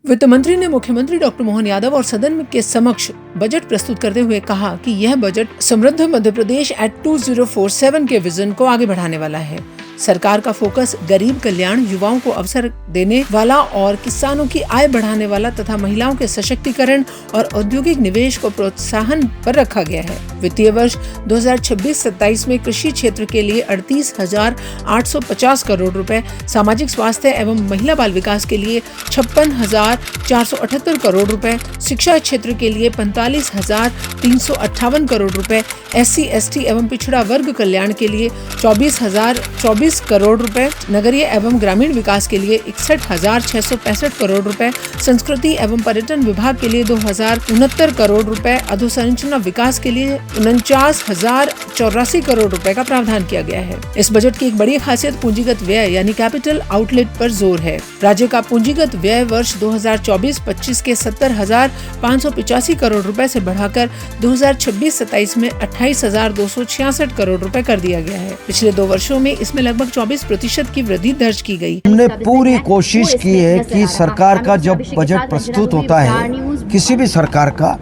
वित्त मंत्री ने मुख्यमंत्री डॉक्टर मोहन यादव और सदन के समक्ष बजट प्रस्तुत करते हुए कहा कि यह बजट समृद्ध मध्य प्रदेश एट 2047 के विजन को आगे बढ़ाने वाला है। सरकार का फोकस गरीब कल्याण, युवाओं को अवसर देने वाला और किसानों की आय बढ़ाने वाला तथा महिलाओं के सशक्तिकरण और औद्योगिक निवेश को प्रोत्साहन पर रखा गया है। वित्तीय वर्ष 2026-27 में कृषि क्षेत्र के लिए 38,850 करोड़ रुपए, सामाजिक स्वास्थ्य एवं महिला बाल विकास के लिए 56,478 करोड़ रुपए, शिक्षा क्षेत्र के लिए 45,358 करोड़ रुपए, SC/ST एवं पिछड़ा वर्ग कल्याण के लिए 24,024 करोड़ रुपए, नगरीय एवं ग्रामीण विकास के लिए 61,665 करोड़ रुपए, संस्कृति एवं पर्यटन विभाग के लिए 2,069 करोड़ रुपए, अधोसंरचना विकास के लिए 49,084 करोड़ रुपए का प्रावधान किया गया है। इस बजट की एक बड़ी खासियत पूंजीगत व्यय यानी कैपिटल आउटलेट पर जोर है। राज्य का पूंजीगत व्यय वर्ष 2024-25 के 70,585 करोड़ रुपए से बढ़ाकर 2026-27 में 28,266 करोड़ रुपए कर दिया गया है। पिछले 2 वर्षों में इसमें लगभग 24% की वृद्धि दर्ज की गई। हमने पूरी कोशिश की है कि सरकार का जब बजट प्रस्तुत होता है, किसी भी सरकार का,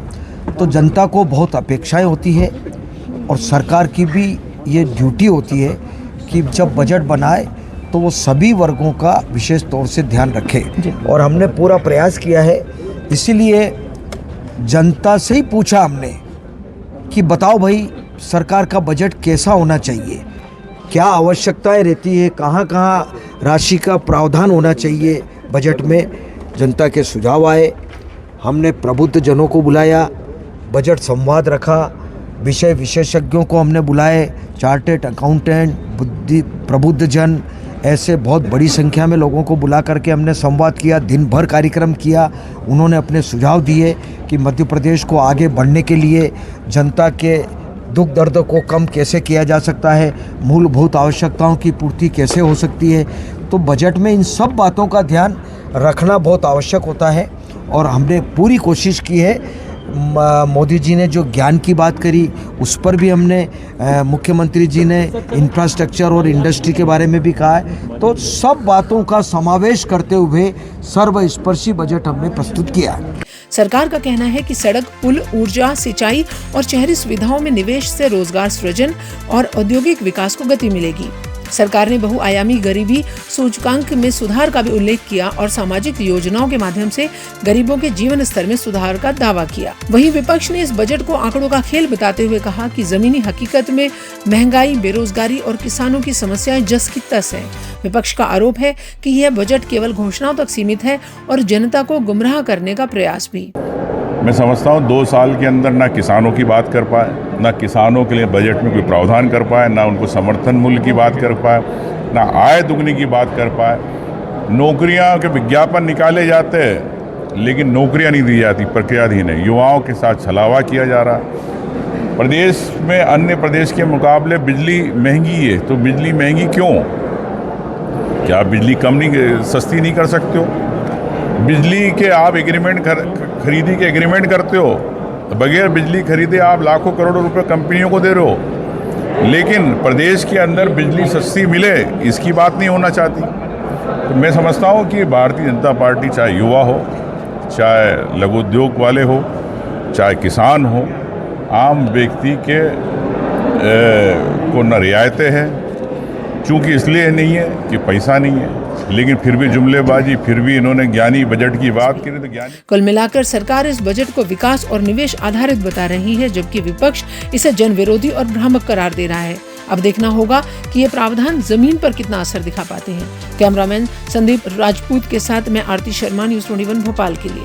तो जनता को बहुत अपेक्षाएं होती है और सरकार की भी ये ड्यूटी होती है कि जब बजट बनाए तो वो सभी वर्गों का विशेष तौर से ध्यान रखे। और हमने पूरा प्रयास किया है, इसीलिए जनता से ही पूछा हमने कि बताओ भाई सरकार का बजट कैसा होना चाहिए, क्या आवश्यकताएं रहती है, कहाँ कहाँ राशि का प्रावधान होना चाहिए बजट में। जनता के सुझाव आए, हमने प्रबुद्ध जनों को बुलाया, बजट संवाद रखा, विषय विशेषज्ञों को हमने बुलाए, चार्टेड अकाउंटेंट, प्रबुद्ध जन, ऐसे बहुत बड़ी संख्या में लोगों को बुला करके हमने संवाद किया, दिन भर कार्यक्रम किया। उन्होंने अपने सुझाव दिए कि मध्य प्रदेश को आगे बढ़ने के लिए जनता के दुख दर्द को कम कैसे किया जा सकता है, मूलभूत आवश्यकताओं की पूर्ति कैसे हो सकती है। तो बजट में इन सब बातों का ध्यान रखना बहुत आवश्यक होता है और हमने पूरी कोशिश की है। मोदी जी ने जो ज्ञान की बात करी उस पर भी हमने, मुख्यमंत्री जी ने इंफ्रास्ट्रक्चर और इंडस्ट्री के बारे में भी कहा है। तो सब बातों का समावेश करते हुए सर्वस्पर्शी बजट हमने प्रस्तुत किया है। सरकार का कहना है कि सड़क, पुल, ऊर्जा, सिंचाई और शहरी सुविधाओं में निवेश से रोजगार सृजन और औद्योगिक विकास को गति मिलेगी। सरकार ने बहुआयामी गरीबी सूचकांक में सुधार का भी उल्लेख किया और सामाजिक योजनाओं के माध्यम से गरीबों के जीवन स्तर में सुधार का दावा किया। वहीं विपक्ष ने इस बजट को आंकड़ों का खेल बताते हुए कहा कि जमीनी हकीकत में महंगाई, बेरोजगारी और किसानों की समस्याएं जस की तस हैं। विपक्ष का आरोप है कि यह बजट केवल घोषणाओं तक सीमित है और जनता को गुमराह करने का प्रयास भी। मैं समझता हूँ 2 साल के अंदर ना किसानों की बात कर पाए, ना किसानों के लिए बजट में कोई प्रावधान कर पाए, ना उनको समर्थन मूल्य की बात कर पाए, ना आय दुगनी की बात कर पाए। नौकरियां के विज्ञापन निकाले जाते हैं लेकिन नौकरियां नहीं दी जाती, प्रक्रियाधीन है। युवाओं के साथ छलावा किया जा रहा है। प्रदेश में अन्य प्रदेश के मुकाबले बिजली महंगी है, तो बिजली महंगी क्यों? क्या आप बिजली कम नहीं, सस्ती नहीं कर सकते हो? बिजली के आप खरीदी के एग्रीमेंट करते हो, बगैर बिजली खरीदे आप लाखों करोड़ों रुपए कंपनियों को दे रहे हो, लेकिन प्रदेश के अंदर बिजली सस्ती मिले इसकी बात नहीं होना चाहती। तो मैं समझता हूँ कि भारतीय जनता पार्टी, चाहे युवा हो, चाहे लघु उद्योग वाले हो, चाहे किसान हो, आम व्यक्ति के को न रियायतें हैं, चूँकि इसलिए नहीं है कि पैसा नहीं है, लेकिन फिर भी जुमलेबाजी, फिर भी इन्होंने ज्ञानी बजट की बात की। तो ज्ञानी कुल मिलाकर सरकार इस बजट को विकास और निवेश आधारित बता रही है, जबकि विपक्ष इसे जन विरोधी और भ्रामक करार दे रहा है। अब देखना होगा कि ये प्रावधान जमीन पर कितना असर दिखा पाते हैं। कैमरामैन संदीप राजपूत के साथ मैं आरती शर्मा, न्यूज़ 21 भोपाल के लिए।